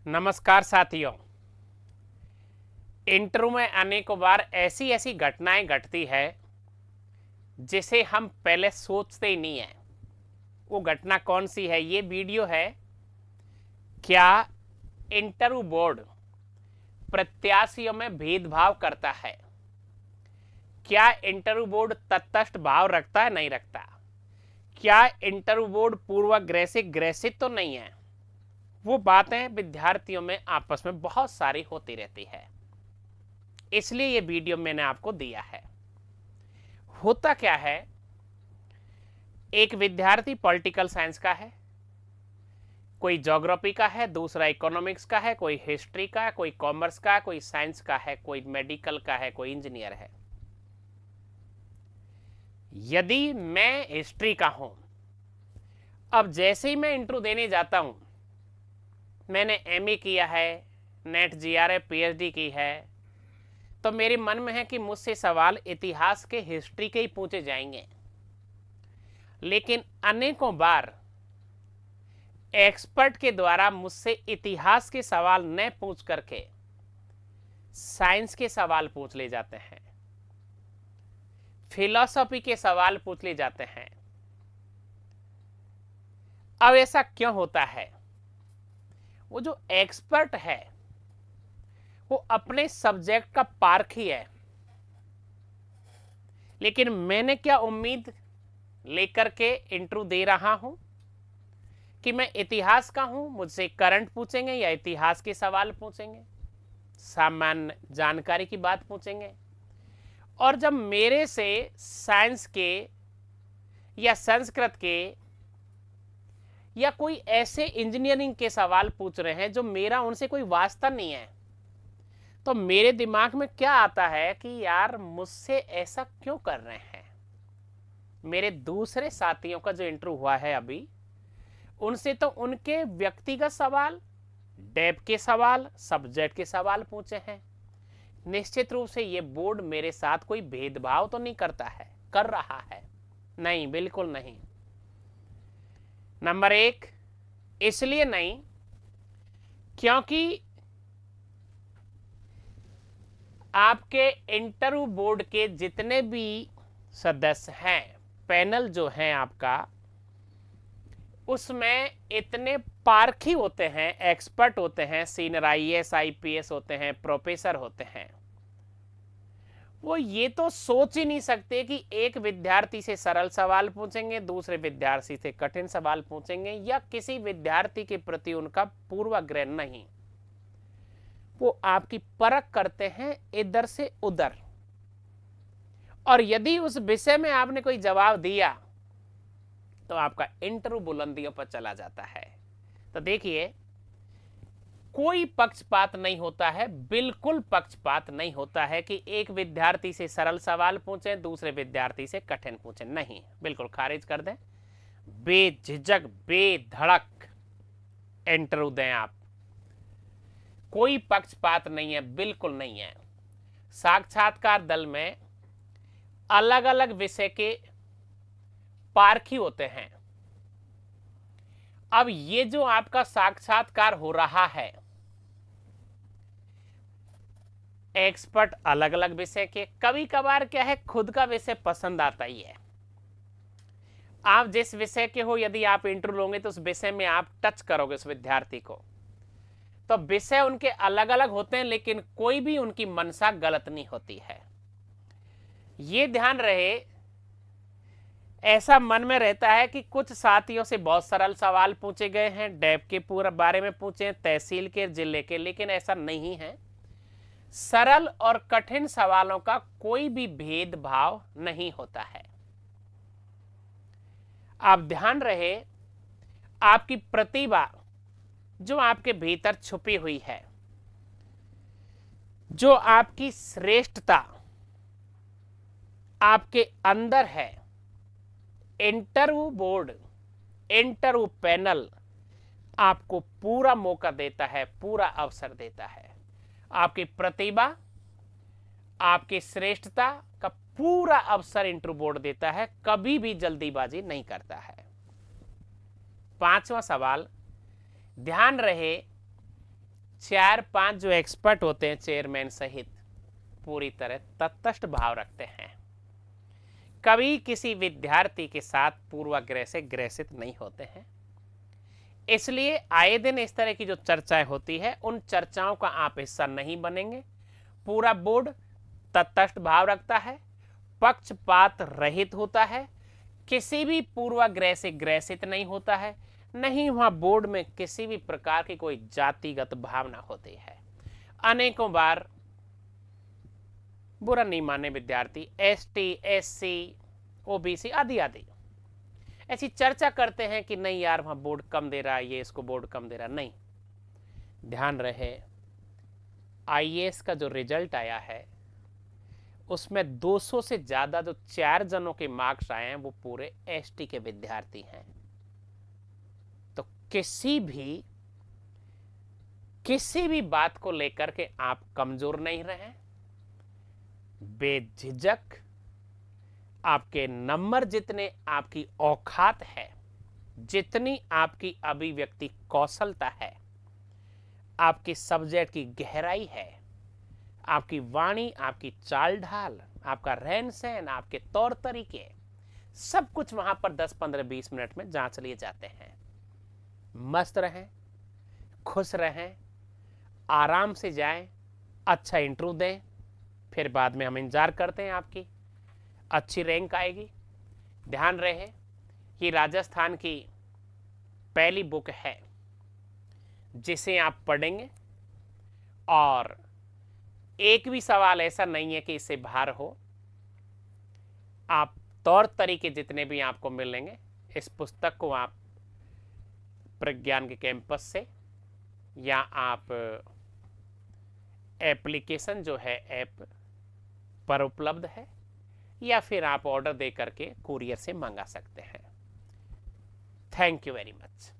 नमस्कार साथियों। इंटरव्यू में अनेकों बार ऐसी ऐसी घटनाएं घटती है जिसे हम पहले सोचते ही नहीं है। वो घटना कौन सी है? ये वीडियो है, क्या इंटरव्यू बोर्ड प्रत्याशियों में भेदभाव करता है? क्या इंटरव्यू बोर्ड तटस्थ भाव रखता है? नहीं रखता। क्या इंटरव्यू बोर्ड पूर्वाग्रह से ग्रसित तो नहीं है? वो बातें विद्यार्थियों में आपस में बहुत सारी होती रहती है, इसलिए ये वीडियो मैंने आपको दिया है। होता क्या है, एक विद्यार्थी पॉलिटिकल साइंस का है, कोई ज्योग्राफी का है, दूसरा इकोनॉमिक्स का है, कोई हिस्ट्री का है, कोई कॉमर्स का है, कोई साइंस का है, कोई मेडिकल का है, कोई इंजीनियर है। यदि मैं हिस्ट्री का हूं, अब जैसे ही मैं इंटरव्यू देने जाता हूं, मैंने एमए किया है, नेट जीआरएफ पीएचडी की है, तो मेरे मन में है कि मुझसे सवाल इतिहास के हिस्ट्री के ही पूछे जाएंगे। लेकिन अनेकों बार एक्सपर्ट के द्वारा मुझसे इतिहास के सवाल न पूछ करके साइंस के सवाल पूछ ले जाते हैं, फिलॉसफी के सवाल पूछ ले जाते हैं। अब ऐसा क्यों होता है? वो जो एक्सपर्ट है वो अपने सब्जेक्ट का पारखी है, लेकिन मैंने क्या उम्मीद लेकर के इंटरव्यू दे रहा हूं कि मैं इतिहास का हूं, मुझसे करंट पूछेंगे या इतिहास के सवाल पूछेंगे, सामान्य जानकारी की बात पूछेंगे। और जब मेरे से साइंस के या संस्कृत के या कोई ऐसे इंजीनियरिंग के सवाल पूछ रहे हैं जो मेरा उनसे कोई वास्ता नहीं है, तो मेरे दिमाग में क्या आता है कि यार मुझसे ऐसा क्यों कर रहे हैं। मेरे दूसरे साथियों का जो इंटरव्यू हुआ है अभी, उनसे तो उनके व्यक्तिगत सवाल, डेप के सवाल, सब्जेक्ट के सवाल पूछे हैं। निश्चित रूप से ये बोर्ड मेरे साथ कोई भेदभाव तो नहीं करता है, कर रहा है? नहीं, बिल्कुल नहीं। नंबर एक, इसलिए नहीं क्योंकि आपके इंटरव्यू बोर्ड के जितने भी सदस्य हैं, पैनल जो है आपका, उसमें इतने पारखी होते हैं, एक्सपर्ट होते हैं, सीनियर आईएएस आईपीएस होते हैं, प्रोफेसर होते हैं। वो ये तो सोच ही नहीं सकते कि एक विद्यार्थी से सरल सवाल पूछेंगे, दूसरे विद्यार्थी से कठिन सवाल पूछेंगे, या किसी विद्यार्थी के प्रति उनका पूर्वाग्रह नहीं। वो आपकी परख करते हैं इधर से उधर, और यदि उस विषय में आपने कोई जवाब दिया तो आपका इंटरव्यू बुलंदियों पर चला जाता है। तो देखिए, कोई पक्षपात नहीं होता है, बिल्कुल पक्षपात नहीं होता है कि एक विद्यार्थी से सरल सवाल पूछे, दूसरे विद्यार्थी से कठिन पूछे। नहीं, बिल्कुल खारिज कर दें। बेझिझक बेधड़क इंटरव्यू दें आप, कोई पक्षपात नहीं है, बिल्कुल नहीं है। साक्षात्कार दल में अलग अलग विषय के पारखी होते हैं। अब ये जो आपका साक्षात्कार हो रहा है, एक्सपर्ट अलग अलग विषय के, कभी कभार क्या है, खुद का विषय पसंद आता ही है। आप जिस विषय के हो, यदि आप इंटरव्यू लोगे तो उस विषय में आप टच करोगे उस विद्यार्थी को, तो विषय उनके अलग अलग होते हैं, लेकिन कोई भी उनकी मंशा गलत नहीं होती है। ये ध्यान रहे, ऐसा मन में रहता है कि कुछ साथियों से बहुत सरल सवाल पूछे गए हैं, डैप के पूरे बारे में पूछे, तहसील के, जिले के, लेकिन ऐसा नहीं है। सरल और कठिन सवालों का कोई भी भेदभाव नहीं होता है। आप ध्यान रहे, आपकी प्रतिभा जो आपके भीतर छुपी हुई है, जो आपकी श्रेष्ठता आपके अंदर है, इंटरव्यू बोर्ड, इंटरव्यू पैनल आपको पूरा मौका देता है, पूरा अवसर देता है। आपकी प्रतिभा, आपकी श्रेष्ठता का पूरा अवसर इंटरव्यू बोर्ड देता है, कभी भी जल्दीबाजी नहीं करता है। पांचवा सवाल, ध्यान रहे 4-5 जो एक्सपर्ट होते हैं चेयरमैन सहित पूरी तरह तटस्थ भाव रखते हैं, कभी किसी विद्यार्थी के साथ पूर्वाग्रह से ग्रसित नहीं होते हैं। इसलिए आए दिन इस तरह की जो चर्चाएं होती है उन चर्चाओं का आप हिस्सा नहीं बनेंगे। पूरा बोर्ड तटस्थ भाव रखता है, पक्षपात रहित होता है, किसी भी पूर्वाग्रह से ग्रसित नहीं होता है, नहीं वहां बोर्ड में किसी भी प्रकार की कोई जातिगत भावना होती है। अनेकों बार बुरा नहीं माने विद्यार्थी एसटी, एससी, ओबीसी आदि आदि ऐसी चर्चा करते हैं कि नहीं यार वहां बोर्ड कम दे रहा है, ये इसको बोर्ड कम दे रहा। नहीं, ध्यान रहे आईएएस का जो रिजल्ट आया है उसमें 200 से ज्यादा जो 4 जनों के मार्क्स आए हैं वो पूरे एसटी के विद्यार्थी हैं। तो किसी भी बात को लेकर के आप कमजोर नहीं रहे, बेझिझक आपके नंबर जितने आपकी औकात है, जितनी आपकी अभिव्यक्ति कौशलता है, आपकी सब्जेक्ट की गहराई है, आपकी वाणी, आपकी चाल ढाल, आपका रहन सहन, आपके तौर तरीके, सब कुछ वहां पर 10, 15, 20 मिनट में जांच लिए जाते हैं। मस्त रहें, खुश रहें, आराम से जाएं, अच्छा इंटरव्यू दें, फिर बाद में हम इंतजार करते हैं आपकी अच्छी रैंक आएगी। ध्यान रहे कि राजस्थान की पहली बुक है जिसे आप पढ़ेंगे और एक भी सवाल ऐसा नहीं है कि इससे बाहर हो। आप तौर तरीके जितने भी आपको मिलेंगे, इस पुस्तक को आप प्रज्ञान के कैंपस से या आप एप्लीकेशन जो है ऐप पर उपलब्ध है या फिर आप ऑर्डर दे करके कुरियर से मंगा सकते हैं। Thank you very much.